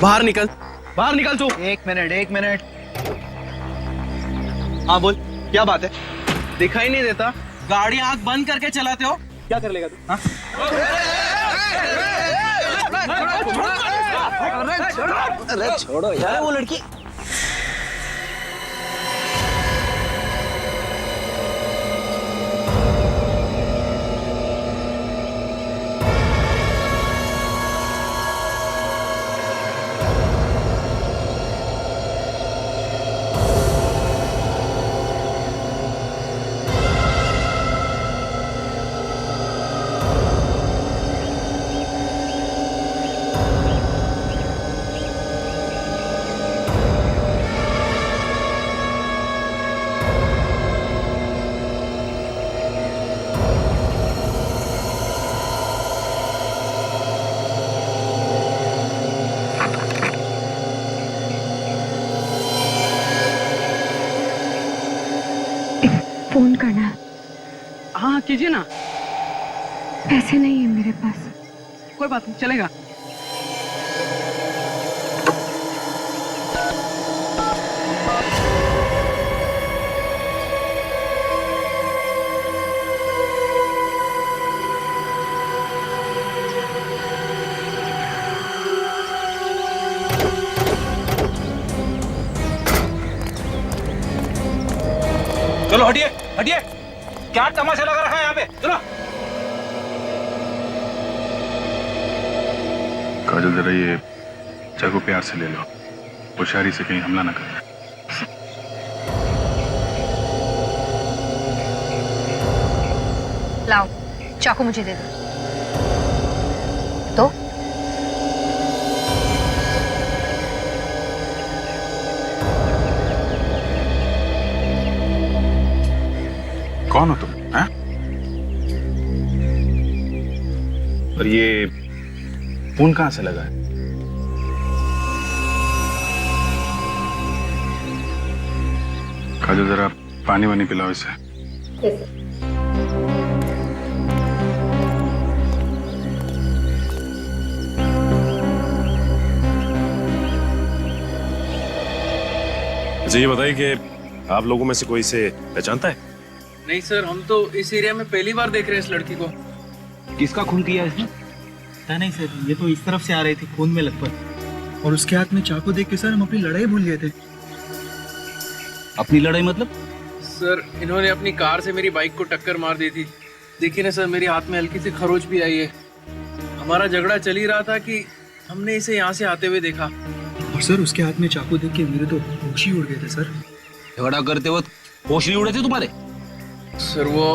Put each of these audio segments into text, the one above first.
बाहर निकल, बाहर निकल तू। एक मिनट। हाँ बोल, क्या बात है? दिखाई नहीं देता? गाड़ी आंख बंद करके चलाते हो? क्या कर लेगा तू? हाँ? अरे छोड़ो यार वो लड़की। फोन करना है। हाँ कीजिए ना। पैसे नहीं है मेरे पास। कोई बात नहीं, चलेगा। चलो हटिए हटिए, क्या तमाशा लगा रखा है यहाँ पे? चलो। काजल जरा ये चाकू प्यार से ले लो, होशियारी से कहीं हमला ना करें। लाओ चाकू मुझे दे दो। तो कौन हो तुम? हैं? और ये फोन कहां से लगा है? काजल जरा पानी वानी पिलाओ इसे। मुझे ये बताइए कि आप लोगों में से कोई इसे पहचानता है? नहीं सर, हम तो इस एरिया में पहली बार देख रहे हैं इस लड़की को। किसका खून किया इसने? पता नहीं सर, ये तो इस तरफ से आ रही थी खून में लथपथ, और उसके हाथ में चाकू देख के सर हम अपनी लड़ाई भूल गए थे। अपनी लड़ाई मतलब? सर इन्होंने अपनी कार से मेरी बाइक को टक्कर मार दी थी। देखिए ना सर, मेरे हाथ में हल्की सी खरोच भी आई है। हमारा झगड़ा चल ही रहा था कि हमने इसे यहाँ से आते हुए देखा। और सर उसके हाथ में चाकू देख के मेरे तो होश ही उड़ गए थे सर। झगड़ा करते वक्त होश नहीं उड़े थे तुम्हारे? सर वो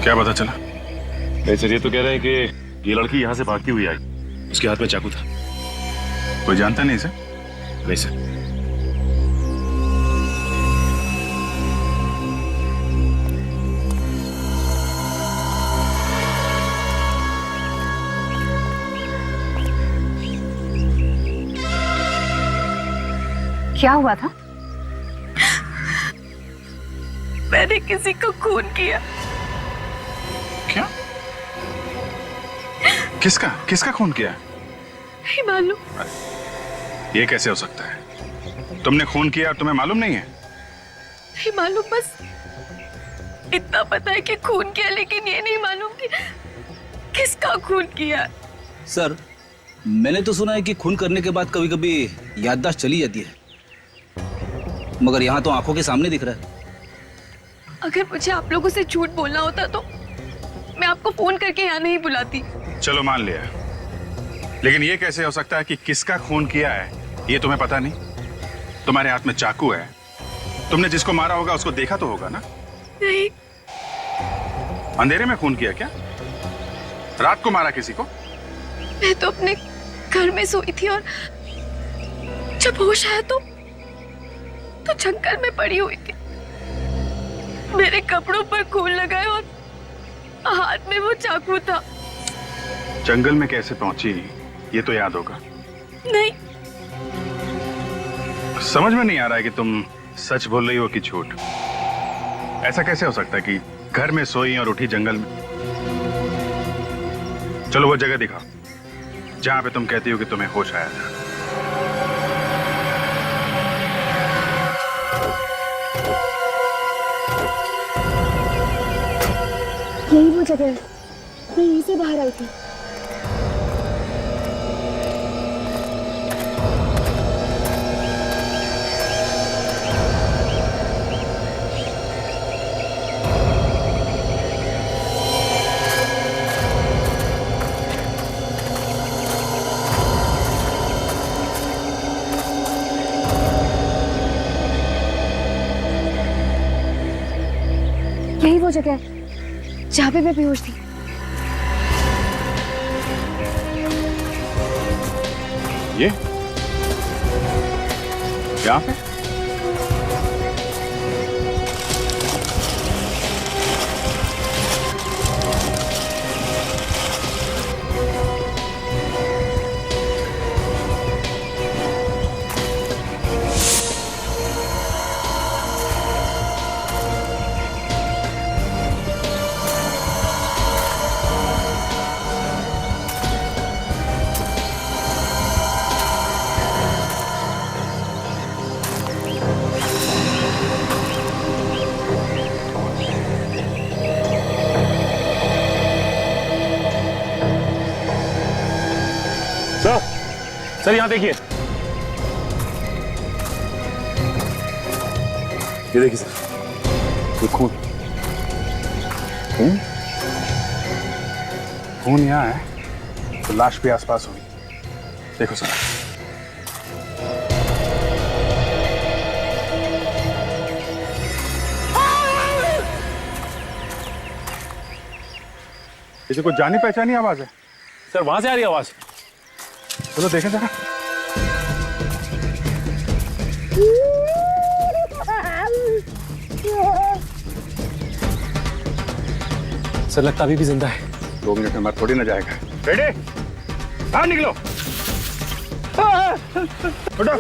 क्या पता चला? नहीं सर, ये तो कह रहे हैं कि ये लड़की यहाँ से भागती हुई आई, उसके हाथ में चाकू था। कोई जानता नहीं इसे? नहीं सर। क्या हुआ था? मैंने किसी को खून किया। क्या? किसका किसका खून किया? नहीं मालूम। ये कैसे हो सकता है? तुमने खून किया और तुम्हें मालूम नहीं है? नहीं मालूम, बस इतना पता है कि खून किया, लेकिन ये नहीं मालूम कि किसका खून किया। सर मैंने तो सुना है कि खून करने के बाद कभी कभी याददाश्त चली जाती है, मगर यहाँ तो आंखों के सामने दिख रहा है। अगर मुझे आप लोगों से झूठ बोलना होता तो मैं आपको फोन करके यहाँ नहीं बुलाती। चलो मान लिया, लेकिन ये कैसे हो सकता है कि किसका खून किया है ये तुम्हें पता नहीं? तुम्हारे हाथ में चाकू है, तुमने जिसको मारा होगा उसको देखा तो होगा ना? नहीं। अंधेरे में खून किया क्या? रात को मारा किसी को? मैं तो अपने घर में सोई थी और जब होश आया तो जंगल में पड़ी हुई थी। मेरे कपड़ों पर खून लगा है और हाथ में वो चाकू था। जंगल में कैसे पहुंची ये तो याद होगा। नहीं। समझ में नहीं आ रहा है कि तुम सच बोल रही हो कि झूठ। ऐसा कैसे हो सकता है कि घर में सोई और उठी जंगल में? चलो वो जगह दिखाओ। जहां पे तुम कहती हो कि तुम्हें होश आया था। यही वो जगह है, मैं यहीं से बाहर आई थी। यही वो जगह है जहाँ पे मैं बेहोश थी। ये यहाँ पे? सर यहाँ देखिए, ये देखिए सर, ये खून। खून यहाँ है तो लाश भी आसपास होगी। देखो सर, इसे कुछ जानी पहचानी आवाज है। सर वहां से आ रही है आवाज। चलो देखें जरा। सर लगता अभी भी जिंदा है। 2 मिनट में मर थोड़ी ना जाएगा। रेडी, बाहर निकलो। उठो।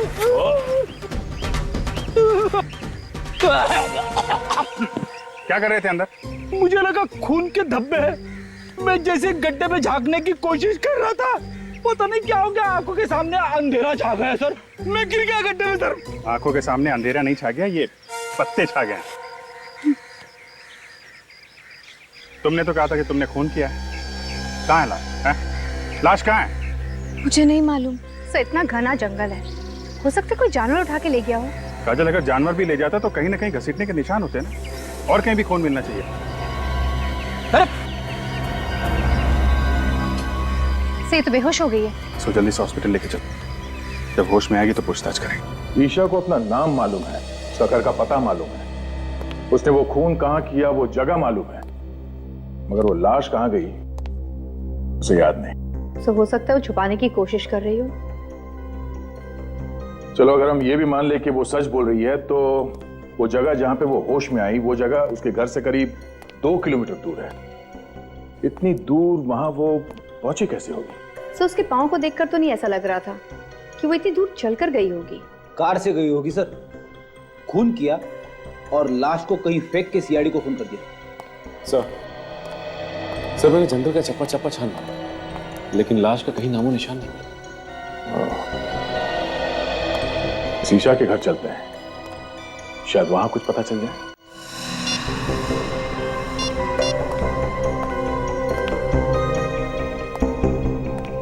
क्या कर रहे थे अंदर? मुझे लगा खून के धब्बे हैं। मैं जैसे गड्ढे में झांकने की कोशिश कर रहा था, पता नहीं क्या हो गया, आंखों के सामने अंधेरा छा गया सर। मैं गिर गया गड्ढे में सर। आंखों के सामने अंधेरा नहीं छा गया, ये पत्ते छा गए। तुमने तो कहा था कि तुमने खून किया है। कहाँ है लाश? लाश कहाँ है? मुझे नहीं मालूम। सर इतना घना जंगल है, हो सकता है कोई जानवर उठा के ले गया हो। काजल, अगर जानवर भी ले जाता तो कहीं ना कहीं घसीटने के निशान होते हैं ना, और कहीं भी खून मिलना चाहिए। से ये तो बेहोश हो गई है। सो जल्दी से हॉस्पिटल लेके चलो, जब होश में आएगी तो पूछताछ करेंगे। ईशा को अपना नाम मालूम है, उसका घर का पता मालूम है, उसने वो खून कहाँ किया वो जगह मालूम है, मगर वो लाश कहाँ गई उसे याद नहीं। तो हो सकता है वो छुपाने की कोशिश कर रही हो। चलो अगर हम ये भी मान ले कि वो सच बोल रही है, तो वो जगह जहां पे वो होश में आई, वो जगह उसके घर से करीब 2 किलोमीटर दूर है। इतनी दूर वहां वो पहुंची कैसे होगी? सर उसके पाँव को देखकर तो नहीं ऐसा लग रहा था कि वो इतनी दूर चलकर गई होगी। कार से गई होगी सर, खून किया और लाश को कहीं फेंक के सीआईडी को फोन कर दिया। सर मैंने जंगल का चप्पा चप्पा छान मारा, लेकिन लाश का कहीं नामो निशान नहीं मिला। ईशा के घर चलते हैं, शायद वहां कुछ पता चल जाए।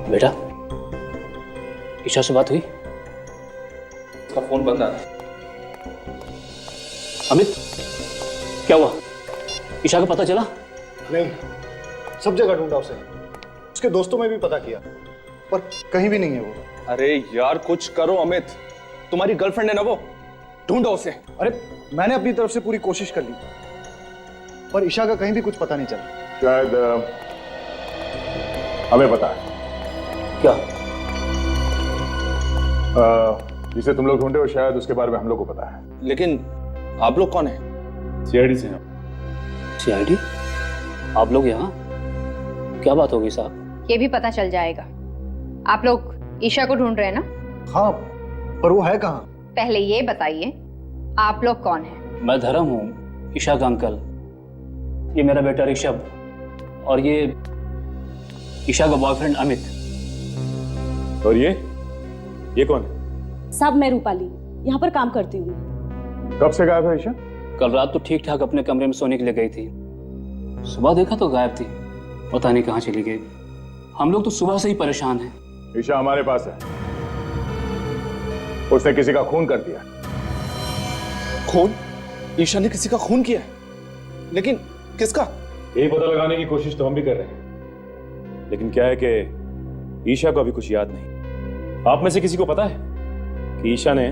बेटा, ईशा से बात हुई? उसका फोन बंद आ रहा है। अमित, क्या हुआ? ईशा का पता चला? नहीं, सब जगह ढूंढा उसे, उसके दोस्तों में भी पता किया, पर कहीं भी नहीं है वो। अरे यार कुछ करो अमित, तुम्हारी गर्लफ्रेंड है ना वो, ढूंढो उसे। अरे मैंने अपनी तरफ से पूरी कोशिश कर ली, पर ईशा का कहीं भी कुछ पता नहीं चला। शायद हमें पता है क्या? जिसे तुम लोग ढूंढे हो, शायद उसके बारे में हम लोग को पता है। लेकिन आप लोग कौन है? सीआईडी से हैं। सीआईडी? आप लोग यहाँ? क्या बात होगी साहब? ये भी पता चल जाएगा। आप लोग ईशा को ढूंढ रहे हैं ना? हाँ, पर वो है कहाँ? पहले ये बताइए आप लोग कौन हैं? मैं धर्म हूँ, ईशा का अंकल। ये मेरा बेटा ऋषभ और ये ईशा का बॉयफ्रेंड अमित। और ये कौन है? साहब मैं रूपाली, यहाँ पर काम करती हूँ। कब से गायब है ईशा? कल रात तो ठीक ठाक अपने कमरे में सोने के लिए गई थी, सुबह देखा तो गायब थी, पता नहीं कहाँ चली गई। हम लोग तो सुबह से ही परेशान हैं। ईशा हमारे पास है, उसने किसी का खून कर दिया। खून? ईशा ने किसी का खून किया है? लेकिन किसका? यही पता लगाने की कोशिश तो हम भी कर रहे हैं, लेकिन क्या है कि ईशा को अभी कुछ याद नहीं। आप में से किसी को पता है कि ईशा ने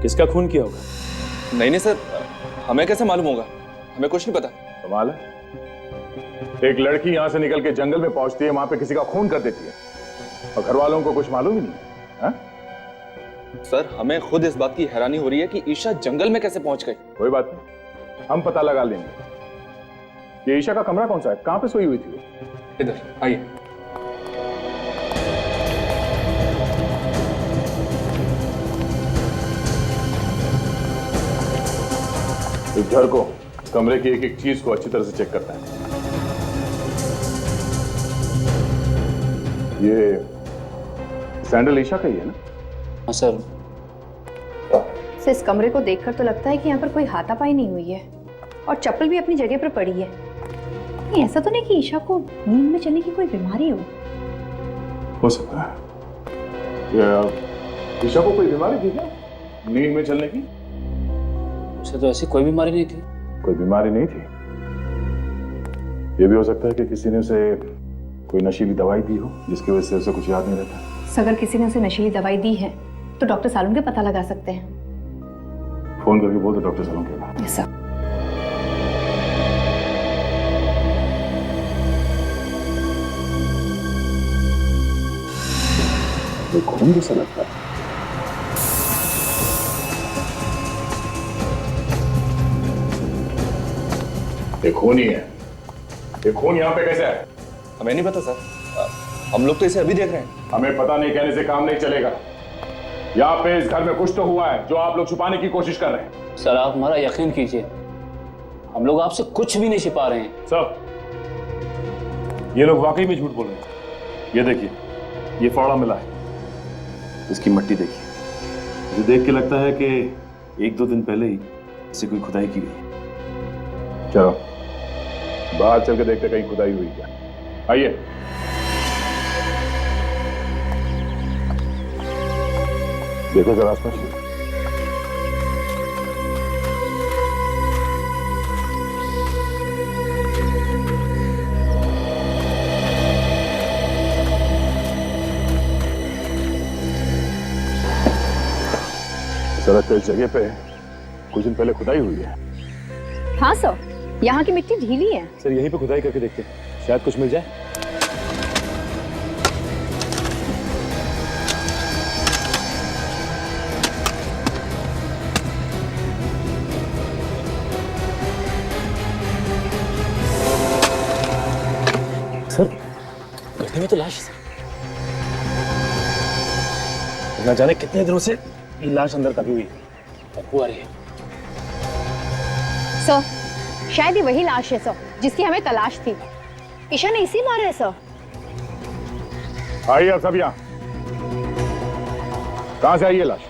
किसका खून किया होगा? नहीं नहीं सर, हमें कैसे मालूम होगा? हमें कुछ नहीं पता। कमाल है, एक लड़की यहां से निकल के जंगल में पहुंचती है, वहां पे किसी का खून कर देती है और घर वालों को कुछ मालूम ही नहीं है। हा? सर हमें खुद इस बात की हैरानी हो रही है कि ईशा जंगल में कैसे पहुंच गई। कोई बात नहीं, हम पता लगा लेंगे। ये ईशा का कमरा कौन सा है? कहां पे सोई हुई थी वो? इधर आइए। इस घर को, कमरे की एक एक चीज को अच्छी तरह से चेक करता है। ये सैंडल ईशा का ही है ना? हाँ सर। से इस कमरे को देखकर तो लगता है कि यहाँ पर कोई हाथापाई नहीं हुई है और चप्पल भी अपनी जगह पर पड़ी है। नहीं, ऐसा तो नहीं कि ईशा को नींद में चलने की कोई बीमारी हो सकता है। ईशा को कोई बीमारी थी क्या नींद में चलने की? उसे तो ऐसी कोई बीमारी नहीं थी। कोई बीमारी नहीं थी? ये भी हो सकता है कि किसी ने उसे कोई नशीली दवाई दी हो जिसकी वजह से उसे कुछ याद नहीं रहता। अगर किसी ने उसे नशीली दवाई दी है तो डॉक्टर सालून के पता लगा सकते हैं। फोन करके बोल दो डॉक्टर सालून के पास। Yes sir. ये खून जैसा लगता है। ये खून ही है। ये खून यहाँ पे कैसे है? हमें नहीं पता सर, हम लोग तो इसे अभी देख रहे हैं। हमें पता नहीं कहने से काम नहीं चलेगा। यहाँ पे इस घर में कुछ तो हुआ है जो आप लोग छुपाने की कोशिश कर रहे हैं। सर आप हमारा यकीन कीजिए, हम लोग आपसे कुछ भी नहीं छिपा रहे हैं। सब ये लोग वाकई में झूठ बोल रहे हैं। ये देखिए, ये फावड़ा मिला है, इसकी मट्टी देखिए। मुझे देख के लगता है कि 1-2 दिन पहले ही इसे कोई खुदाई की गई। चलो बाहर चल के देखते कहीं खुदाई हुई क्या। आइए। देखो जरा आसपास। सड़क पे इस जगह पे कुछ दिन पहले खुदाई हुई है। हाँ सर, यहाँ की मिट्टी ढीली है। सर यहीं पे खुदाई करके देखते हैं, शायद कुछ मिल जाए। सर गड्ढे में तो लाश है। ना जाने कितने दिनों से ये लाश अंदर दबी हुई है। हुआ रही है सर, शायद ये वही लाश है सर जिसकी हमें तलाश थी। ईशा ने इसी मारा है सर। आइए अब सब यहाँ। कहाँ से आई ये लाश?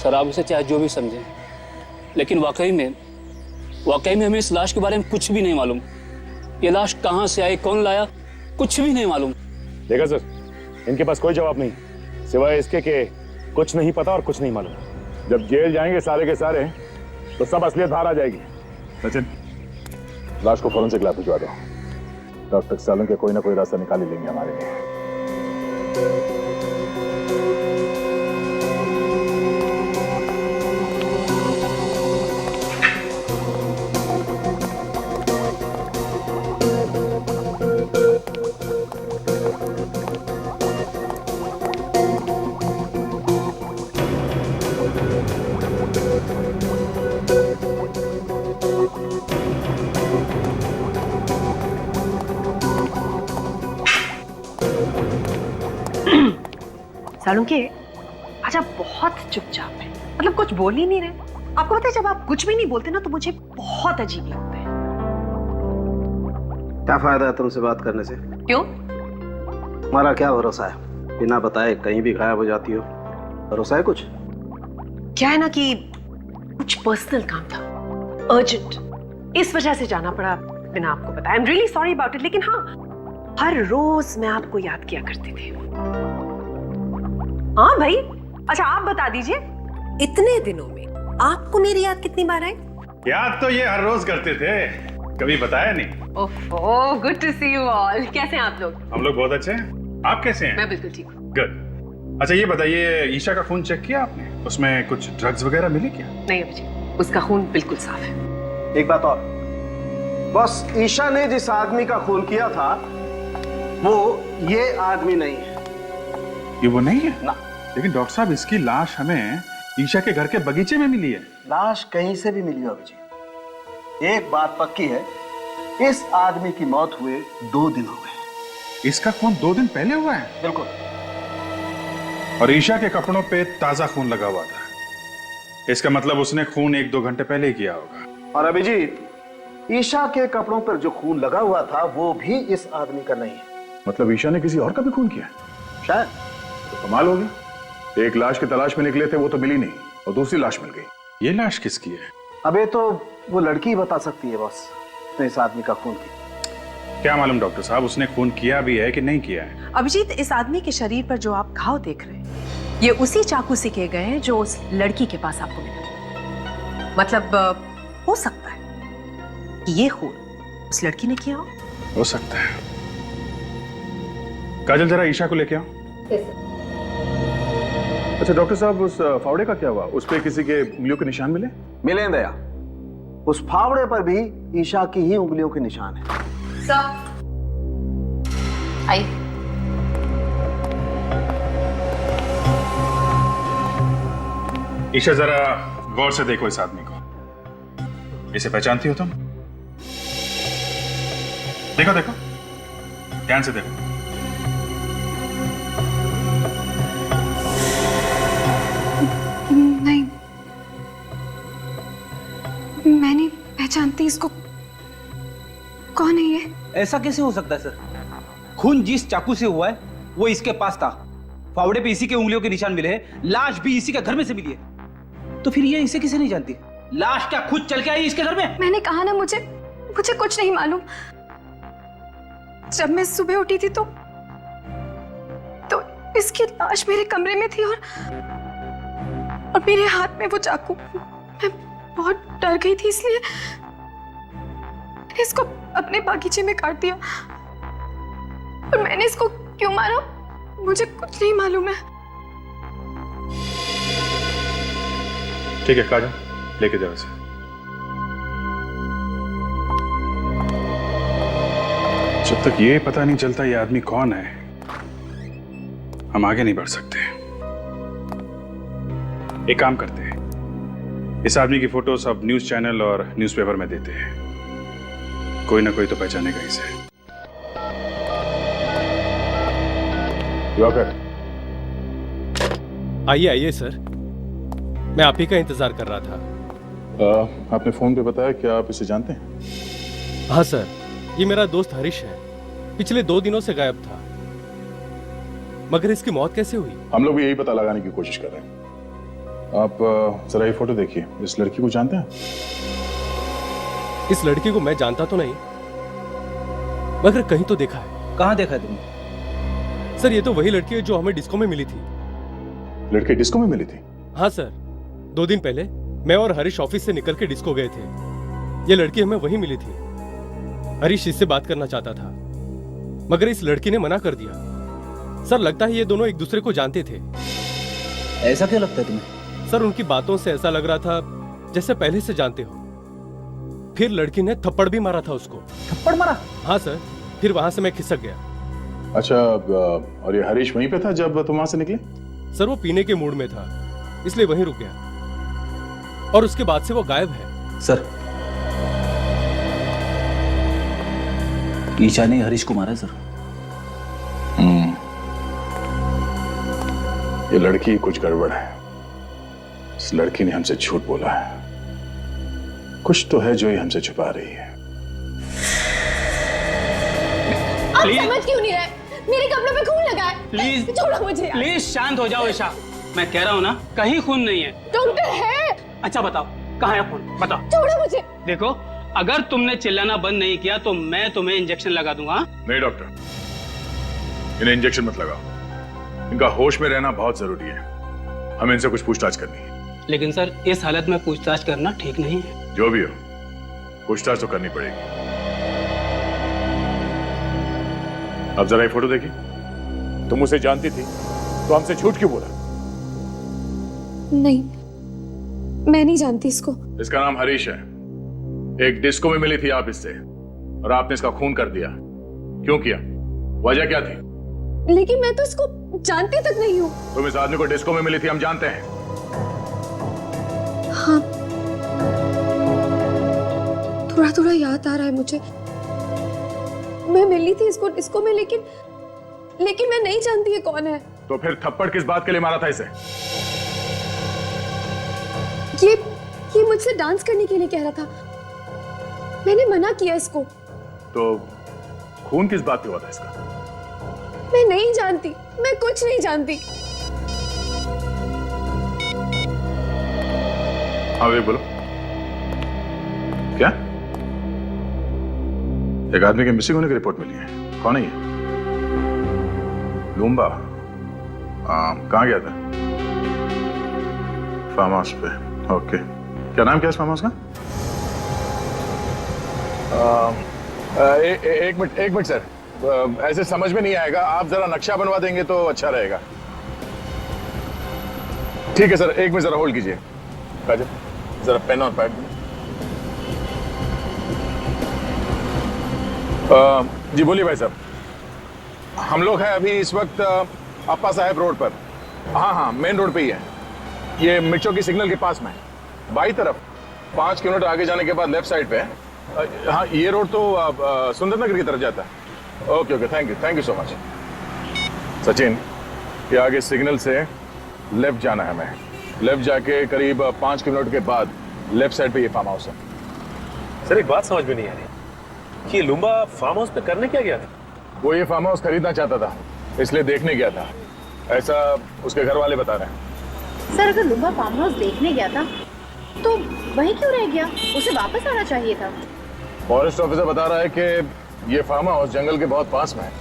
सर आप इसे चाहे जो भी समझें, लेकिन वाकई में हमें इस लाश के बारे में कुछ भी नहीं मालूम। ये लाश कहाँ से आई, कौन लाया, कुछ भी नहीं मालूम। देखा सर, इनके पास कोई जवाब नहीं सिवाय इसके कि कुछ नहीं पता और कुछ नहीं मालूम। जब जेल जाएंगे सारे के सारे तो सब असलियत बाहर आ जाएगी। सचिन, लाश को फौरन से गिला भिजवा दो। डॉक्टर सालों के कोई ना कोई रास्ता निकाल ही लेंगे हमारे लिए। सालुंके, आज आप बहुत चुपचाप हैं, मतलब कुछ बोल ही नहीं रहे। आपको पता है जब आप कुछ भी नहीं बोलते ना तो मुझे बहुत अजीब लगता है। क्या फायदा है तुमसे बात करने से? क्यों? तुम्हारा क्या भरोसा है बिना बताए कहीं भी गायब हो जाती हो। भरोसा है कुछ? क्या है ना कि कुछ पर्सनल काम था, अर्जेंट, इस वजह से जाना पड़ा बिना आपको बताया। I am really sorry about it. लेकिन हाँ, हर रोज मैं आपको याद किया करती थी। हाँ भाई, अच्छा आप बता दीजिए, इतने दिनों में आपको मेरी याद कितनी बार आई? याद तो ये हर रोज करते थे, कभी बताया नहीं। ओहो, good to see you all. कैसे हैं आप लोग? हम लोग बहुत अच्छे हैं, आप कैसे हैं? मैं बिल्कुल ठीक हूँ। गुड। अच्छा ये बताइए, ईशा का खून चेक किया आपने? उसमें कुछ ड्रग्स वगैरह मिले क्या? नहीं अभिजीत, उसका खून बिल्कुल साफ है। एक बात और, बस ईशा ने जिस आदमी का खून किया था वो ये आदमी नहीं है। ये वो नहीं है ना। लेकिन डॉक्टर साहब, इसकी लाश हमें ईशा के घर के बगीचे में मिली है। लाश कहीं से भी मिली हो अभिजीत, एक बात पक्की है, इस आदमी की मौत हुए 2 दिन हो गए। इसका खून 2 दिन पहले हुआ है? बिल्कुल। और ईशा के कपड़ों पे ताजा खून लगा हुआ था, इसका मतलब उसने खून 1-2 घंटे पहले ही किया होगा। और अभिजीत, ईशा के कपड़ों पर जो खून लगा हुआ था वो भी इस आदमी का नहीं है। मतलब ईशा ने किसी और का भी खून किया? शायद। तो कमाल हो गया, एक लाश की तलाश में निकले थे, वो तो मिली नहीं और दूसरी लाश मिल गई। ये लाश किसकी है? अबे तो वो लड़की ही बता सकती है बॉस, उसने इस आदमी का खून किया। क्या मालूम डॉक्टर साहब, उसने खून किया भी है कि नहीं किया है? अभिजीत, इस आदमी के शरीर पर जो आप घाव देख रहे हैं, ये उसी चाकू से किए गए हैं जो उस लड़की के पास आपको मिला। मतलब हो सकता है कि ये खून उस लड़की ने किया हो सकता है। काजल, जरा ईशा को लेके आओ। अच्छा डॉक्टर साहब, उस फावड़े का क्या हुआ? उस पे किसी के उंगलियों के निशान मिले? मिले दया, उस फावड़े पर भी ईशा की ही उंगलियों के निशान है। सर आइए। ईशा, जरा गौर से देखो इस आदमी को। इसे पहचानती हो तुम? देखो देखो, ध्यान से देखो। नहीं, मैं नहीं पहचानती इसको। कौन है ये? ऐसा कैसे हो सकता है सर? खून जिस चाकू से हुआ है वो इसके पास था, फावड़े पे इसी के उंगलियों के निशान मिले हैं, लाश भी इसी के घर में से मिली है। तो फिर ये इसे किसे नहीं जानती? लाश क्या खुद चल के आई इसके घर में? मैंने कहा ना, मुझे कुछ नहीं मालूम। जब मैं सुबह उठी थी तो इसकी लाश मेरे कमरे में थी और मेरे हाथ में वो चाकू। मैं बहुत डर गई थी, इसलिए मैंने इसको अपने बागीचे में काट दिया। और मैंने इसको क्यों मारा मुझे कुछ नहीं मालूम है। ठीक है काजल, लेके जाओ इसे। जब तक ये पता नहीं चलता ये आदमी कौन है, हम आगे नहीं बढ़ सकते। एक काम करते हैं, इस आदमी की फोटो सब न्यूज चैनल और न्यूज़पेपर में देते हैं, कोई ना कोई तो पहचानेगा इसे। दिवाकर, आइए आइए सर, मैं आप ही का इंतजार कर रहा था। आपने फोन पे बताया कि आप इसे जानते हैं? हाँ सर, ये मेरा दोस्त हरीश है, पिछले 2 दिनों से गायब था। मगर इसकी मौत कैसे हुई? हम लोग भी यही पता लगाने की कोशिश कर रहे हैं। आप जरा ये फोटो देखिए, इस लड़की को जानते हैं? इस लड़की को मैं जानता तो नहीं, मगर कहीं तो देखा है। कहाँ देखा है तुमने? सर ये तो वही लड़की है जो हमें डिस्को में मिली थी। लड़की डिस्को में मिली थी? हाँ सर, 2 दिन पहले मैं और हरीश ऑफिस से निकल के डिस्को गए थे। ये लड़की हमें वहीं मिली थी। हरीश इससे बात करना चाहता था, मगर इस लड़की ने मना कर दिया। सर लगता है ये दोनों एक दूसरे को जानते थे। ऐसा क्यों लगता है तुम्हें? सर उनकी बातों से ऐसा लग रहा था जैसे पहले से जानते हो। फिर लड़की ने थप्पड़ भी मारा था उसको। थप्पड़ मारा? हाँ सर, फिर वहां से मैं खिसक गया। अच्छा, और ये हरीश वहीं पे था जब तुम वहां से निकले? सर वो पीने के मूड में था, इसलिए वहीं रुक गया और उसके बाद से वो गायब है। सर, ईशा ने हरीश को मारा है सर। ये लड़की कुछ गड़बड़ है। इस लड़की ने हमसे झूठ बोला है, कुछ तो है जो ये हमसे छुपा रही है। आप समझ क्यों नहीं रहे? मेरे कपड़ों पे खून लगा है। प्लीज छोड़ो मुझे यार। प्लीज शांत हो जाओ ईशा, मैं कह रहा हूँ ना कहीं खून नहीं है। डॉक्टर है। अच्छा बताओ कहाँ है खून, बताओ। छोड़ो मुझे। देखो अगर तुमने चिल्लाना बंद नहीं किया तो मैं तुम्हें इंजेक्शन लगा दूंगा। नहीं डॉक्टर, इन्हें इंजेक्शन मत लगाओ, इनका होश में रहना बहुत जरूरी है, हमें इनसे कुछ पूछताछ करनी है। लेकिन सर इस हालत में पूछताछ करना ठीक नहीं है। जो भी हो, पूछताछ तो करनी पड़ेगी। अब जरा ये फोटो देखिए। तुम उसे जानती थी तो हमसे झूठ क्यों बोला? नहीं, मैं नहीं जानती इसको। इसका नाम हरीश है, एक डिस्को में मिली थी आप इससे और आपने इसका खून कर दिया। क्यों किया, वजह क्या थी? लेकिन मैं तो इसको जानती तक नहीं हूँ। तुम इस आदमी को डिस्को में मिली थी, हम जानते हैं। हाँ, थोड़ा थोड़ा याद आ रहा है मुझे। मैं मिली थी इसको डिस्को में, लेकिन मैं नहीं जानती ये कौन है। तो फिर थप्पड़ किस बात के लिए मारा था इसे? ये मुझसे डांस करने के लिए कह रहा था, मैंने मना किया इसको। तो खून किस बात पे हुआ था इसका? मैं नहीं जानती, मैं कुछ नहीं जानती। हाँ वे बोलो, क्या एक आदमी के मिसिंग होने की रिपोर्ट मिली है? कौन है ये? लूम्बा? कहाँ गया था? फार्म हाउस पे। ओके, क्या नाम क्या है इस फार्म हाउस का? एक मिनट सर, ऐसे समझ में नहीं आएगा, आप जरा नक्शा बनवा देंगे तो अच्छा रहेगा। ठीक है सर, एक मिनट जरा होल्ड कीजिए। काजल जरा पेन और पैड। जी बोलिए भाई साहब। हम लोग हैं अभी इस वक्त अप्पा साहब रोड पर। हाँ मेन रोड पे ही है, ये मिर्चों की सिग्नल के पास में है। बाई तरफ 5 किलोमीटर आगे जाने के बाद लेफ्ट साइड पे है। हाँ ये रोड तो सुंदर नगर की तरफ जाता है। Okay thank you so much. Sachin, ये आगे सिग्नल से लेफ्ट जाना है हमें। लेफ्ट जाके करीब 5 किलोमीटर के बाद लेफ्ट साइड पे ये फार्म हाउस है। सर एक बात समझ में नहीं आ रही कि लुम्बा फार्म हाउस पे करने क्या गया था? वो ये फार्म हाउस खरीदना चाहता था, इसलिए देखने गया था, ऐसा उसके घर वाले बता रहे हैं। सर अगर लुम्बा फार्म हाउस देखने गया था तो वहीं क्यों रह गया? उसे वापस आना चाहिए था। फॉरेस्ट ऑफिसर बता रहा है कि ये फार्म हाउस जंगल के बहुत पास में है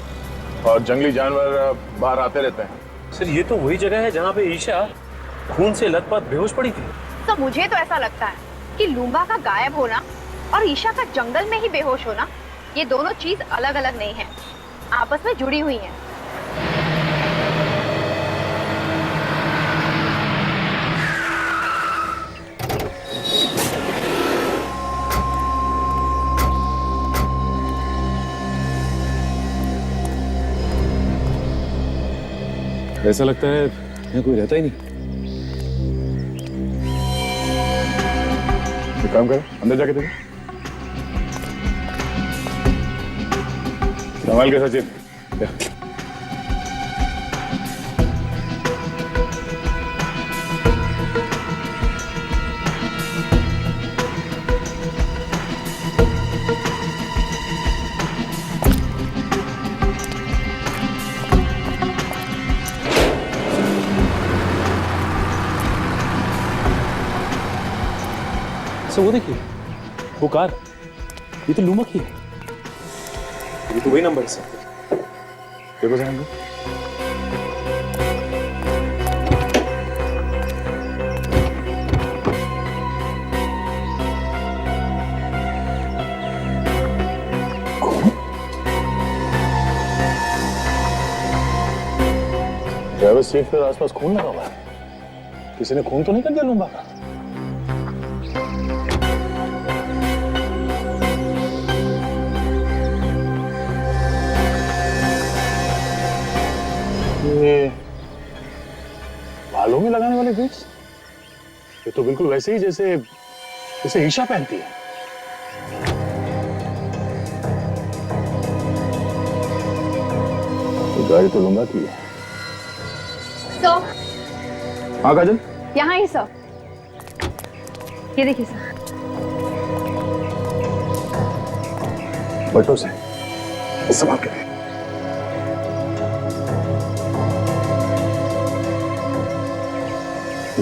और जंगली जानवर बाहर आते रहते हैं। सर ये तो वही जगह है जहाँ पे ईशा खून से लथपथ बेहोश पड़ी थी। तो मुझे तो ऐसा लगता है कि लुम्बा का गायब होना और ईशा का जंगल में ही बेहोश होना, ये दोनों चीज अलग अलग नहीं है, आपस में जुड़ी हुई हैं। ऐसा लगता है यहाँ कोई रहता ही नहीं। एक काम करो, अंदर जाके देखो। संभाल के सचिन। वो देखिए, वो कार, ये तो लूमा की है। ये तो वही नंबर है सर। देखो जरा। ड्राइवर सीट पर आसपास खून लगा हुआ है, किसी ने खून तो नहीं कर दिया लूम्बा का? ये बालों में लगाने वाले बीट्स, ये तो बिल्कुल वैसे ही जैसे ईशा पहनती है। ये गाड़ी तो लूंगा की है। सर, हाँ काजल, यहाँ ही सर, ये देखिए सर। बटों से संभाल के।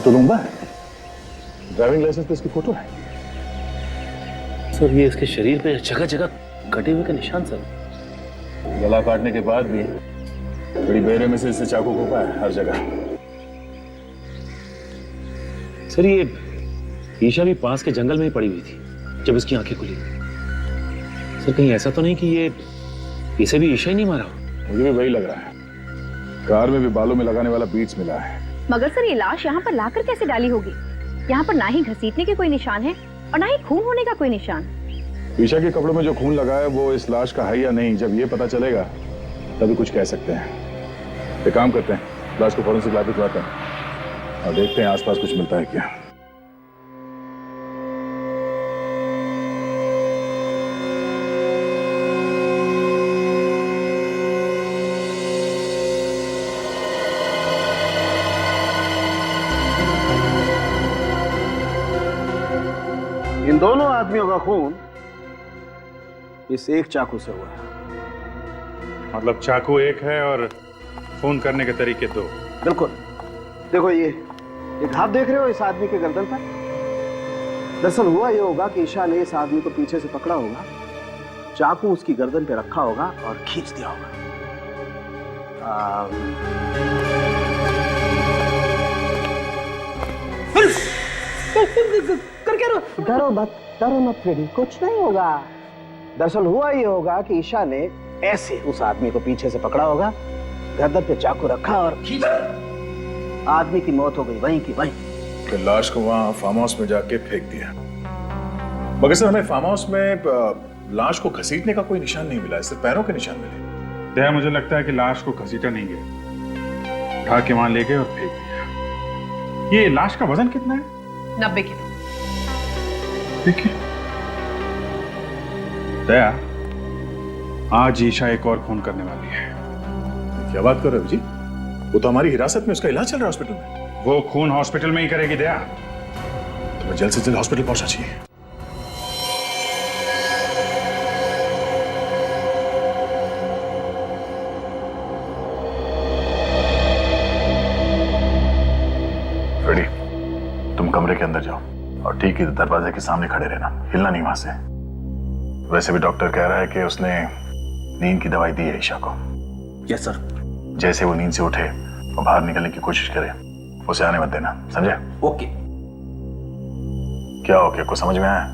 तो लूंगा है, ड्राइविंग लाइसेंस पे इसकी फोटो है। सर ये इसके शरीर पे जगह जगह कटे हुए का निशान सर। गला काटने के बाद भी बड़ी बेरे में से इससे चाकू घोंपा है हर जगह। सर ये ईशा भी पास के जंगल में ही पड़ी हुई थी जब इसकी आंखें खुली। सर कहीं ऐसा तो नहीं कि ये इसे भी ईशा ही नहीं मारा? मुझे भी वही लग रहा है। कार में भी बालों में लगाने वाला बीट्स मिला है। मगर सर ये लाश यहाँ पर लाकर कैसे डाली होगी? यहाँ पर ना ही घसीटने के कोई निशान है और ना ही खून होने का कोई निशान। ईशा के कपड़ों में जो खून लगा है वो इस लाश का है या नहीं, जब ये पता चलेगा तभी कुछ कह सकते हैं। एक काम करते हैं, लाश को फॉरेंसिक लैब भिजवाते हैं और देखते हैं आसपास कुछ मिलता है क्या। इन दोनों आदमियों का खून इस एक चाकू से हुआ है। मतलब चाकू एक है और खून करने के तरीके दो। बिल्कुल। देखो ये घाव देख रहे हो इस आदमी के गर्दन पर? दरअसल हुआ ये होगा कि ईशा ने इस आदमी को पीछे से पकड़ा होगा, चाकू उसकी गर्दन पे रखा होगा और खींच दिया होगा। डरो मत फ्रेडी, कुछ नहीं होगा। दरअसल हुआ ये होगा कि ईशा ने ऐसे उस आदमी को पीछे से पकड़ा होगा, गर्दन पे चाकू रखा और खींच दिया। आदमी की मौत हो गई वहीं की वहीं। फिर लाश को वहां फार्म हाउस में जाके फेंक दिया। मगर सर हमें फार्म हाउस में लाश को घसीटने का कोई निशान नहीं मिला, सिर्फ पैरों के निशान मिले। दया मुझे लगता है कि लाश को घसीटा नहीं गया, उठा के वहां ले गए और फेंक दिया। ये लाश का वजन कितना है? 90 किलो। देखिए दया, आज ईशा एक और खून करने वाली है। क्या बात कर रहे हो जी? वो तो हमारी हिरासत में, उसका इलाज चल रहा है हॉस्पिटल में। वो खून हॉस्पिटल में ही करेगी दया। तुम्हें जल्द से जल्द हॉस्पिटल पहुंचना चाहिए। फ्रेडी, तुम कमरे के अंदर जाओ और ठीक ही दरवाजे के सामने खड़े रहना, हिलना नहीं वहां से। वैसे भी डॉक्टर कह रहा है कि उसने नींद की दवाई दी है ईशा को। Yes sir. जैसे वो नींद से उठे और बाहर निकलने की कोशिश करे, उसे आने मत देना, समझे? ओके। क्या ओके? कुछ समझ में आया?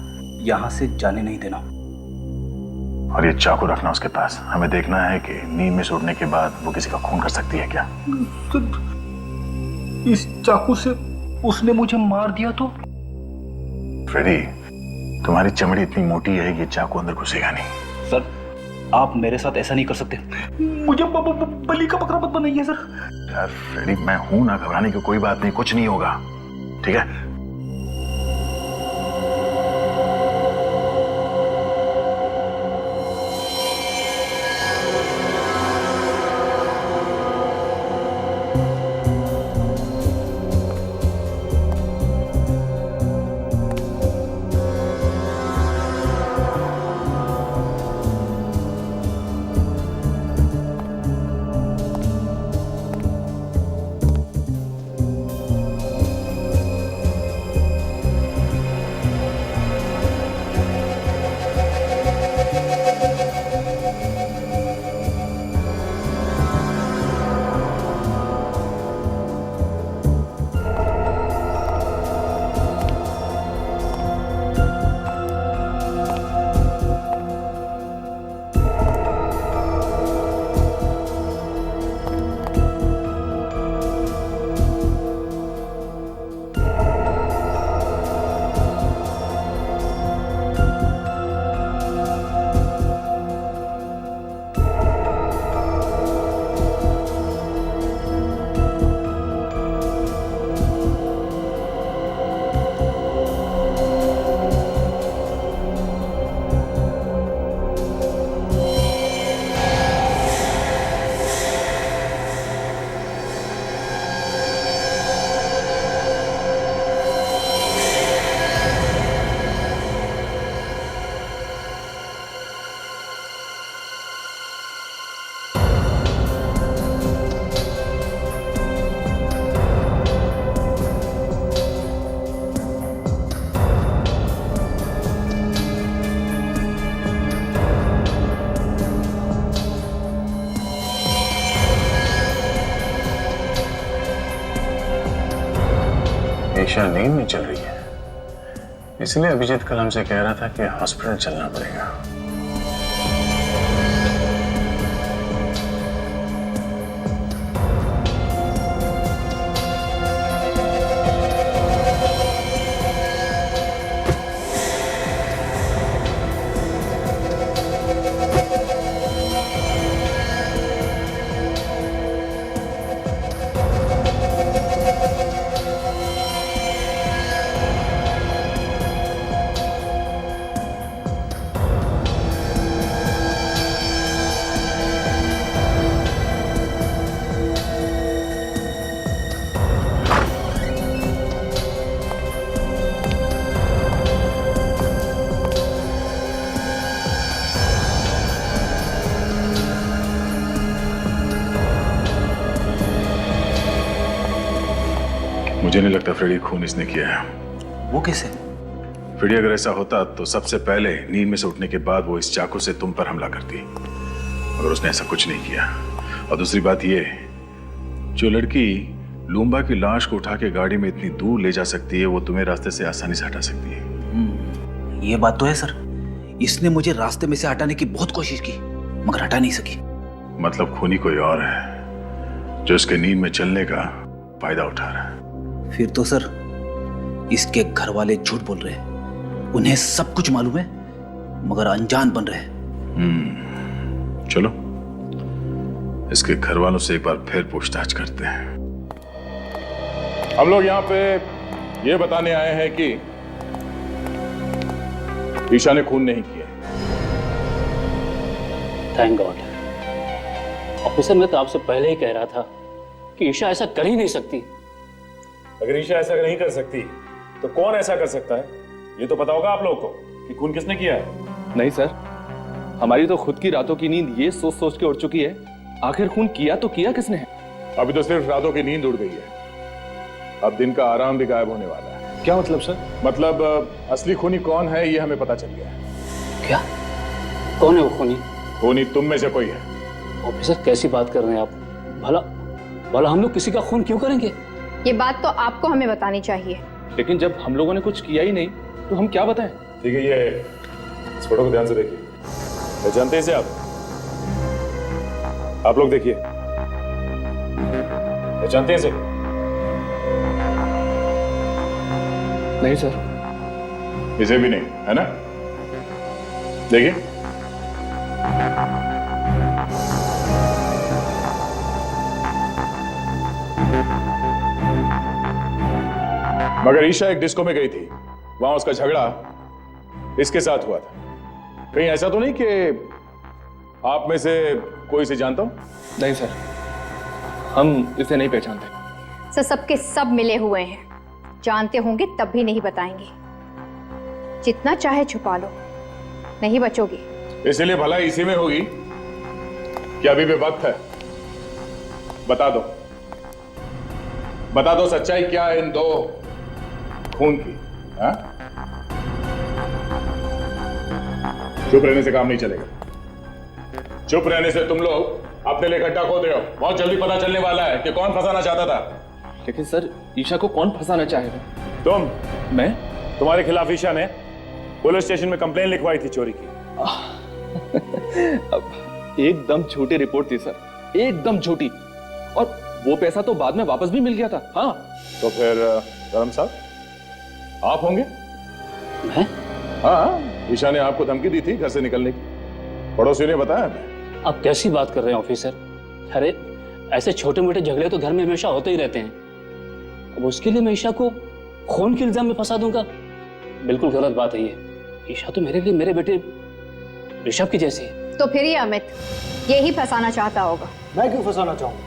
यहाँ से जाने नहीं देना। और ये चाकू रखना उसके पास। हमें देखना है कि नींद में से उठने के बाद वो किसी का खून कर सकती है क्या। इस चाकू से उसने मुझे मार दिया तो? फ्रेडी, तुम्हारी चमड़ी इतनी मोटी है कि चाकू अंदर घुसेगा नहीं। सर आप मेरे साथ ऐसा नहीं कर सकते, मुझे बलि का बकरा मत बनाइए सर। यार फ्रेडी, मैं हूं ना, घबराने की कोई बात नहीं, कुछ नहीं होगा, ठीक है? ईशा नींद में चल रही है, इसलिए अभिजीत कल हमसे कह रहा था कि हॉस्पिटल चलना पड़ेगा। मुझे नहीं लगता फ्रेडी खून इसने किया है। वो कैसे? फ्रेडी अगर ऐसा होता तो सबसे पहले नींद में से उठने के बाद वो इस चाकू से तुम पर हमला करती, मगर उसने ऐसा कुछ नहीं किया। और दूसरी बात ये, जो लड़की लूम्बा की लाश को उठा के गाड़ी में इतनी दूर ले जा सकती है, वो तुम्हें रास्ते से आसानी से हटा सकती है। ये बात तो है सर, इसने मुझे रास्ते में से हटाने की बहुत कोशिश की मगर हटा नहीं सकी। मतलब खूनी कोई और है जो इसके नींद में चलने का फायदा उठा रहा है। फिर तो सर इसके घर वाले झूठ बोल रहे हैं, उन्हें सब कुछ मालूम है मगर अनजान बन रहे हैं। चलो इसके घर वालों से एक बार फिर पूछताछ करते हैं। हम लोग यहाँ पे ये बताने आए हैं कि ईशा ने खून नहीं किया। Thank God. ऑफिसर, मैं तो आपसे पहले ही कह रहा था कि ईशा ऐसा कर ही नहीं सकती। अगर ईशा ऐसा नहीं कर सकती तो कौन ऐसा कर सकता है, ये तो पता होगा आप लोगों को कि खून किसने किया है। नहीं सर, हमारी तो खुद की रातों की नींद ये सोच सोच के उड़ चुकी है, आखिर खून किया तो किया किसने है। अभी तो सिर्फ रातों की नींद उड़ गई है, अब दिन का आराम भी गायब होने वाला है। क्या मतलब सर? मतलब असली खूनी कौन है ये हमें पता चल गया है। क्या? कौन है वो खूनी? खूनी तुम में से कोई है। ऑफिसर, कैसी बात कर रहे हैं आप? भला भला हम लोग किसी का खून क्यों करेंगे? ये बात तो आपको हमें बतानी चाहिए। लेकिन जब हम लोगों ने कुछ किया ही नहीं तो हम क्या बताएं? ठीक है, ये इस फोटो को ध्यान से देखिए। पहचानते हैं इसे आप लोग देखिए, पहचानते हैं इसे? नहीं सर। इसे भी नहीं, है ना? देखिए, मगर ईशा एक डिस्को में गई थी, वहां उसका झगड़ा इसके साथ हुआ था। कहीं ऐसा तो नहीं कि आप में से कोई इसे जानता हो? नहीं सर, हम इसे नहीं पहचानते। सर सबके सब मिले हुए हैं, जानते होंगे तब भी नहीं बताएंगे। जितना चाहे छुपा लो, नहीं बचोगी। इसलिए भला इसी में होगी कि अभी भी वक्त है। बता दो सच्चाई क्या है इन दो खून की। हाँ? चुप रहने से काम नहीं चलेगा। चुप रहने से तुम लोग अपने लिए गड्ढा खोद रहे हो। बहुत जल्दी पता चलने वाला है कि कौन फंसाना चाहता था। लेकिन सर, ईशा को कौन फंसाना चाहेगा? तुम। मैं? तुम्हारे खिलाफ ईशा ने पुलिस स्टेशन में कंप्लेन लिखवाई थी चोरी की। अब एकदम झूठी रिपोर्ट थी सर, एकदम झूठी। और वो पैसा तो बाद में वापस भी मिल गया था। हाँ। तो फिर धर्म साहब आप होंगे? मैं? हाँ, ईशा ने आपको धमकी दी थी घर से निकलने की, पड़ोसी ने बताया हमें। आप कैसी बात कर रहे हैं ऑफिसर? अरे ऐसे छोटे मोटे झगड़े तो घर में हमेशा होते ही रहते हैं। अब उसके लिए मैं ईशा को खून के इल्जाम में फंसा दूंगा? बिल्कुल गलत बात है ये। ईशा तो मेरे लिए मेरे बेटे ऋषभ की जैसी है। तो फिर ये अमित यही फंसाना चाहता होगा। मैं क्यों फंसाना चाहूंगा?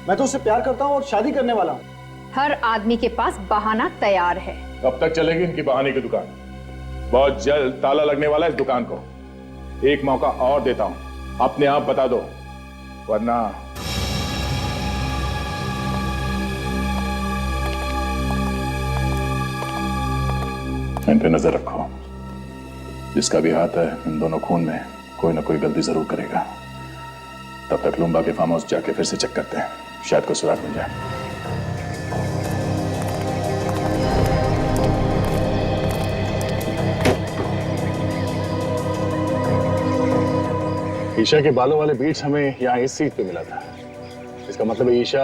मैं तो उससे प्यार करता हूँ और शादी करने वाला हूँ। हर आदमी के पास बहाना तैयार है। कब तक चलेगी इनकी बहाने की दुकान? बहुत जल्द ताला लगने वाला है इस दुकान को। एक मौका और देता हूं, अपने आप बता दो, वरना इन पे नजर रखो। जिसका भी हाथ है इन दोनों खून में, कोई ना कोई गलती जरूर करेगा। तब तक लुम्बा के फार्म हाउस जाके फिर से चेक करते हैं, शायद कोई सुराग मिल जाए। ईशा के बालों वाले बीट्स हमें यहाँ इस सीट पे मिला था। इसका मतलब है ईशा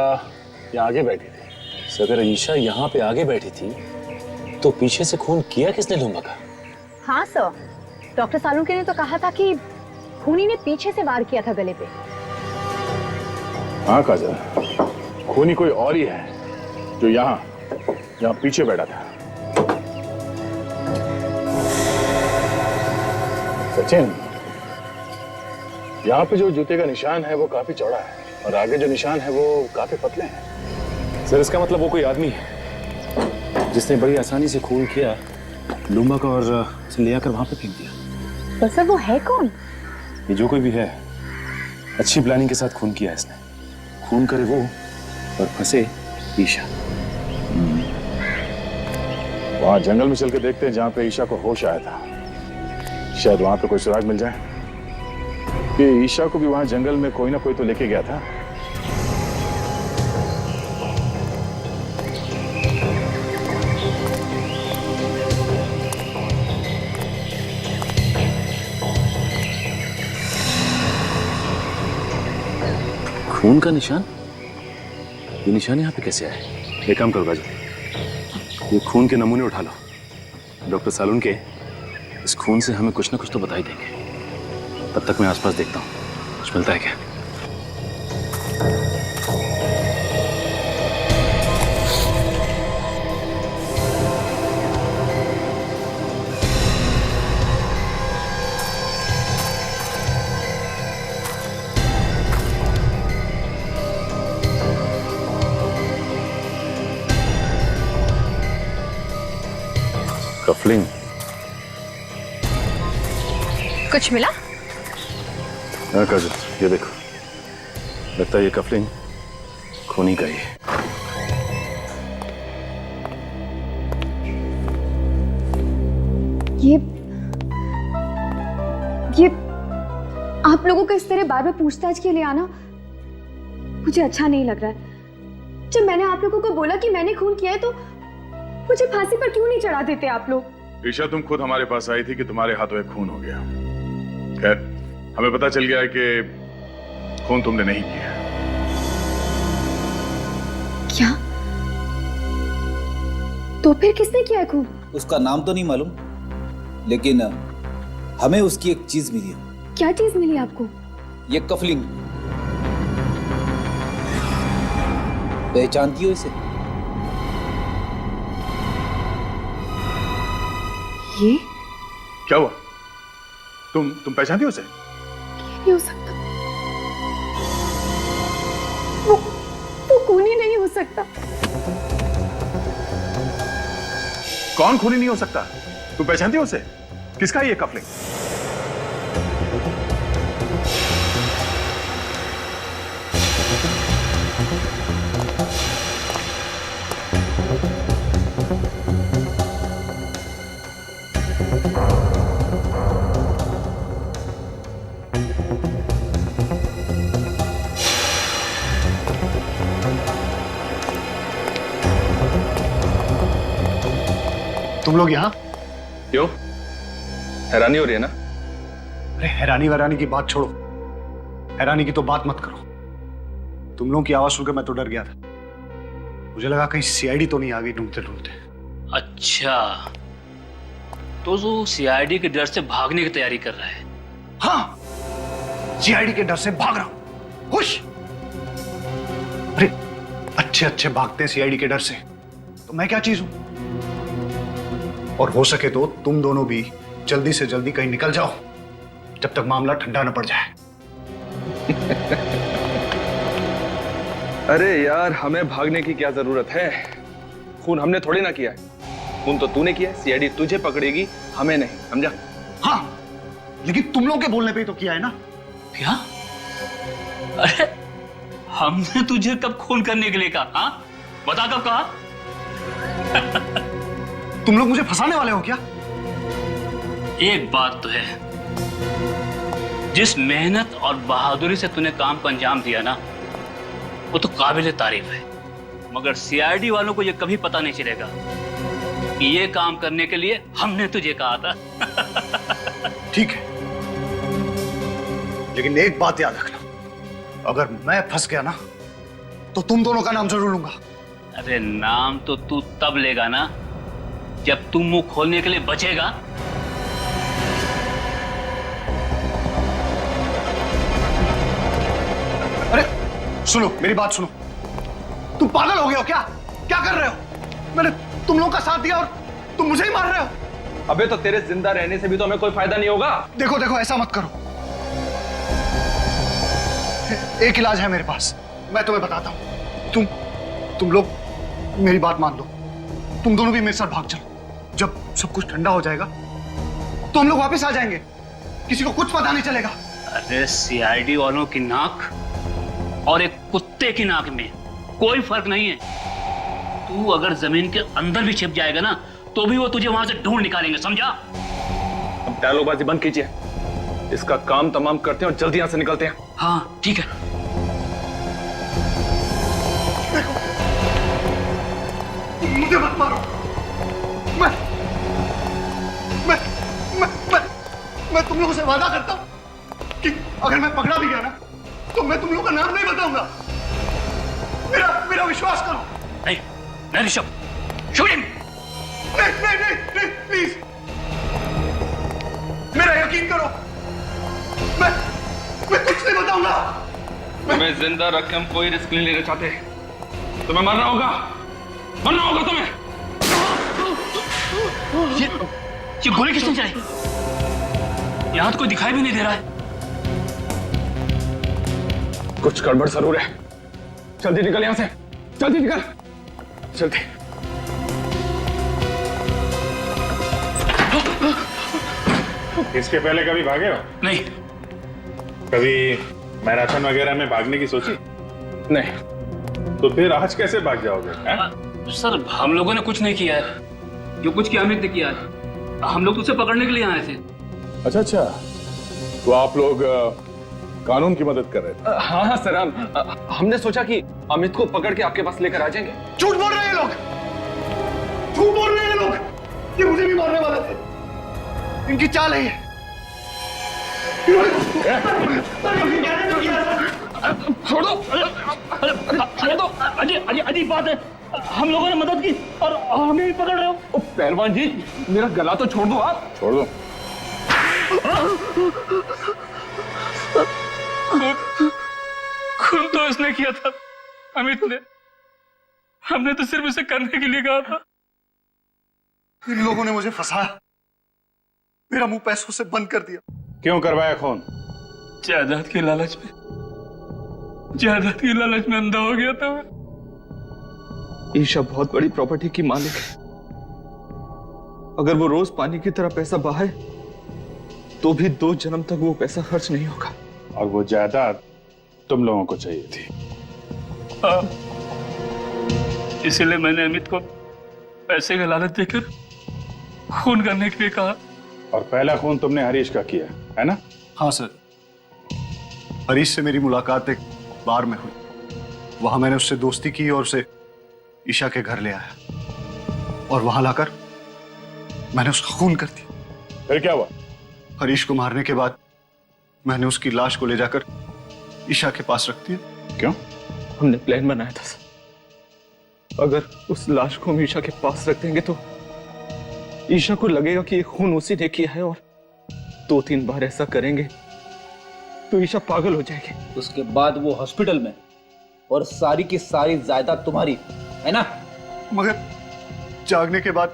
यहाँ आगे बैठी थी। अगर ईशा यहाँ पे आगे बैठी थी तो पीछे से खून किया किसने लूंबा का? हाँ सर, डॉक्टर सालुंके ने तो कहा था कि खूनी ने पीछे से वार किया था गले पे। हाँ काजल, खूनी कोई और ही है जो यहाँ पीछे बैठा था। सचिन, यहाँ पे जो जूते का निशान है वो काफी चौड़ा है और आगे जो निशान है वो काफी पतले हैं। सर इसका मतलब वो कोई आदमी है जिसने बड़ी आसानी से खून किया लूंबा का और उसे ले आकर वहां पे फेंक दिया। पर सर वो है कौन? ये जो कोई भी है अच्छी प्लानिंग के साथ खून किया इसने। खून करे वो और फंसे ईशा। वहां जंगल में चल के देखते हैं जहां पे ईशा को होश आया था। शायद वहां पे कोई सुराग मिल जाए कि ईशा को भी वहां जंगल में कोई ना कोई तो लेके गया था। खून का निशान? ये निशान यहाँ पे कैसे आए? एक काम करो राजू, ये खून के नमूने उठा लो। डॉक्टर सालुंके इस खून से हमें कुछ ना कुछ तो बता ही देंगे। तब तक मैं आसपास देखता हूँ कुछ मिलता है क्या। कफलिंग। कुछ मिला? हाँ काजल, ये देखो, लगता है ये कफलिंग खूनी का ही है। ये आप लोगों का इस तरह बार बार पूछताछ के लिए आना मुझे अच्छा नहीं लग रहा है। जब मैंने आप लोगों को बोला कि मैंने खून किया है तो मुझे फांसी पर क्यों नहीं चढ़ा देते आप लोग? ईशा, तुम खुद हमारे पास आई थी कि तुम्हारे हाथों एक खून हो गया। खैर, हमें पता चल गया है कि खून तुमने नहीं किया। क्या? तो फिर किसने किया खून? उसका नाम तो नहीं मालूम, लेकिन हमें उसकी एक चीज मिली है। क्या चीज मिली आपको? ये कफलिंग। पहचानती हो इसे? ये क्या हुआ? तुम पहचानती हो उसे? नहीं हो सकता। वो खूनी नहीं हो सकता। कौन खूनी नहीं हो सकता? तुम पहचानती हो उसे? किसका है ये कफलिंग? तुम लोग यहाँ? क्यों? हैरानी हो रही है ना? अरे हैरानी वैरानी की बात छोड़ो, हैरानी की तो बात मत करो। तुम लोगों की आवाज सुनकर मैं तो डर गया था। मुझे लगा कहीं सीआईडी तो नहीं आ गई ढूंढते ढूंढते। अच्छा, तो जो सीआईडी के डर से भागने की तैयारी कर रहा है? हाँ, सीआईडी के डर से भाग रहा हूं। खुश? अरे अच्छे अच्छे भागते हैं सीआईडी के डर से, तो मैं क्या चीज हूं? और हो सके तो तुम दोनों भी जल्दी से जल्दी कहीं निकल जाओ जब तक मामला ठंडा न पड़ जाए। अरे यार, हमें भागने की क्या जरूरत है? खून हमने थोड़ी ना किया है। खून तो तूने किया है। सीआईडी तुझे पकड़ेगी, हमें नहीं, समझा? हाँ, लेकिन तुम लोगों के बोलने पे ही तो किया है ना। क्या? अरे हमने तुझे कब खून करने के लिए कहा? हाँ, बता कब कहा? तुम लोग मुझे फंसाने वाले हो क्या? एक बात तो है, जिस मेहनत और बहादुरी से तूने काम को अंजाम दिया ना, वो तो काबिले तारीफ है। मगर सीआईडी वालों को ये कभी पता नहीं चलेगा कि ये काम करने के लिए हमने तुझे कहा था। ठीक है, लेकिन एक बात याद रखना, अगर मैं फंस गया ना तो तुम दोनों का नाम जरूर लूंगा। अरे नाम तो तू तब लेगा ना जब तू मुंह खोलने के लिए बचेगा। अरे सुनो, मेरी बात सुनो। तुम पागल हो गए हो क्या? क्या कर रहे हो? मैंने तुम लोगों का साथ दिया और तुम मुझे ही मार रहे हो। अबे तो तेरे जिंदा रहने से भी तो हमें कोई फायदा नहीं होगा। देखो देखो, ऐसा मत करो। एक इलाज है मेरे पास, मैं तुम्हें बताता हूं। तुम लोग मेरी बात मान लो, तुम दोनों भी मेरे साथ भाग चलो। जब सब कुछ ठंडा हो जाएगा तो हम लोग वापस आ जाएंगे, किसी को कुछ पता नहीं चलेगा। अरे सीआईडी वालों की नाक और एक कुत्ते की नाक में कोई फर्क नहीं है। तू अगर जमीन के अंदर भी छिप जाएगा ना तो भी वो तुझे वहां से ढूंढ निकालेंगे, समझा? अब डायलॉगबाजी बंद कीजिए, इसका काम तमाम करते हैं और जल्दी यहां से निकलते हैं। हाँ ठीक है। मुझे मत मारो। मैं तुम लोगों से वादा करता हूं कि अगर मैं पकड़ा भी गया ना तो मैं तुम लोगों का नाम नहीं बताऊंगा। मेरा विश्वास करो। नहीं ऋषभ, शूटिंग। नहीं, प्लीज मेरा यकीन करो। मैं कुछ नहीं बताऊंगा। तुम्हें जिंदा रख के हम कोई रिस्क नहीं लेना चाहते। तुम्हें मरना होगा तुम्हें। ये गोली किसने चलाई? यहां तो कोई दिखाई भी नहीं दे रहा है। कुछ गड़बड़ जरूर है। जल्दी निकल यहां से, जल्दी निकल, जल्दी। इसके पहले कभी भागे हो? नहीं। कभी मैराथन वगैरह में भागने की सोची? नहीं। तो फिर आज कैसे भाग जाओगे? सर हम लोगों ने कुछ नहीं किया है, जो कुछ किया अमित ने किया है। हम लोग तो उसे पकड़ने के लिए आए थे। अच्छा, तो आप लोग कानून की मदद कर रहे थे? हाँ सर, हमने सोचा कि अमित को पकड़ के आपके पास लेकर आ जाएंगे। झूठ बोल रहे हैं लोग, झूठ बोल रहे हैं लोग। ये मुझे भी मारने वाले थे, इनकी चाल है ये। छोड़ दो। अरे तो अजीब बात है, हम लोगों ने मदद की और हमें भी पकड़ रहे हो। पहलवान जी, मेरा गला तो छोड़ दो आप। छोड़ दो। खून तो इसने किया था, अमित ने। हमने तो सिर्फ इसे करने के लिए कहा था। इन लोगों ने मुझे फंसाया, मेरा मुंह पैसों से बंद कर दिया। क्यों करवाया खून? जायदाद के लालच में अंधा हो गया था मैं। ईशा बहुत बड़ी प्रॉपर्टी की मालिक है। अगर वो रोज पानी की तरह पैसा बहाए तो भी 2 जन्म तक वो पैसा खर्च नहीं होगा। और वो जायदाद तुम लोगों को चाहिए थी। इसीलिए मैंने अमित को पैसे का लालच देकर खून करने के लिए कहा। और पहला खून तुमने हरीश का किया है ना? हाँ सर, हरीश से मेरी मुलाकात एक बार में हुई। वहां मैंने उससे दोस्ती की और उसे ईशा के घर ले आया और वहां लाकर मैंने उसका खून कर दिया। फिर क्या हुआ? हरीश को मारने के बाद मैंने उसकी लाश को ले जाकर ईशा के पास रख दिया। क्यों? हमने प्लान बनाया था सर, अगर उस लाश को हम ईशा के पास रख देंगे तो ईशा को लगेगा कि ये खून उसी ने किया है और 2-3 बार ऐसा करेंगे तो ईशा पागल हो जाएगी। उसके बाद वो हॉस्पिटल में और सारी की सारी जायदाद तुम्हारी है ना? मगर जागने के बाद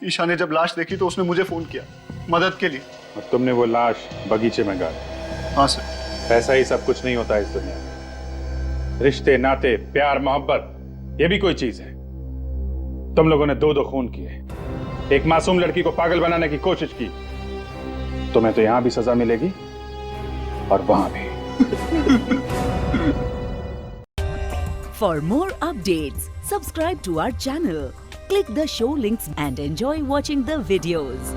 ईशा ने जब लाश देखी तो उसने मुझे फोन किया मदद के लिए। और तुमने वो लाश बगीचे में गाड़ी? हाँ सर। ऐसा ही सब कुछ नहीं होता इस दुनिया में। रिश्ते, नाते, प्यार, मोहब्बत, ये भी कोई चीज है। तुम लोगों ने 2 खून किए, एक मासूम लड़की को पागल बनाने की कोशिश की। तुम्हें तो यहां भी सजा मिलेगी और वहां भी। For more updates, subscribe to our channel, click the show links and enjoy watching the videos.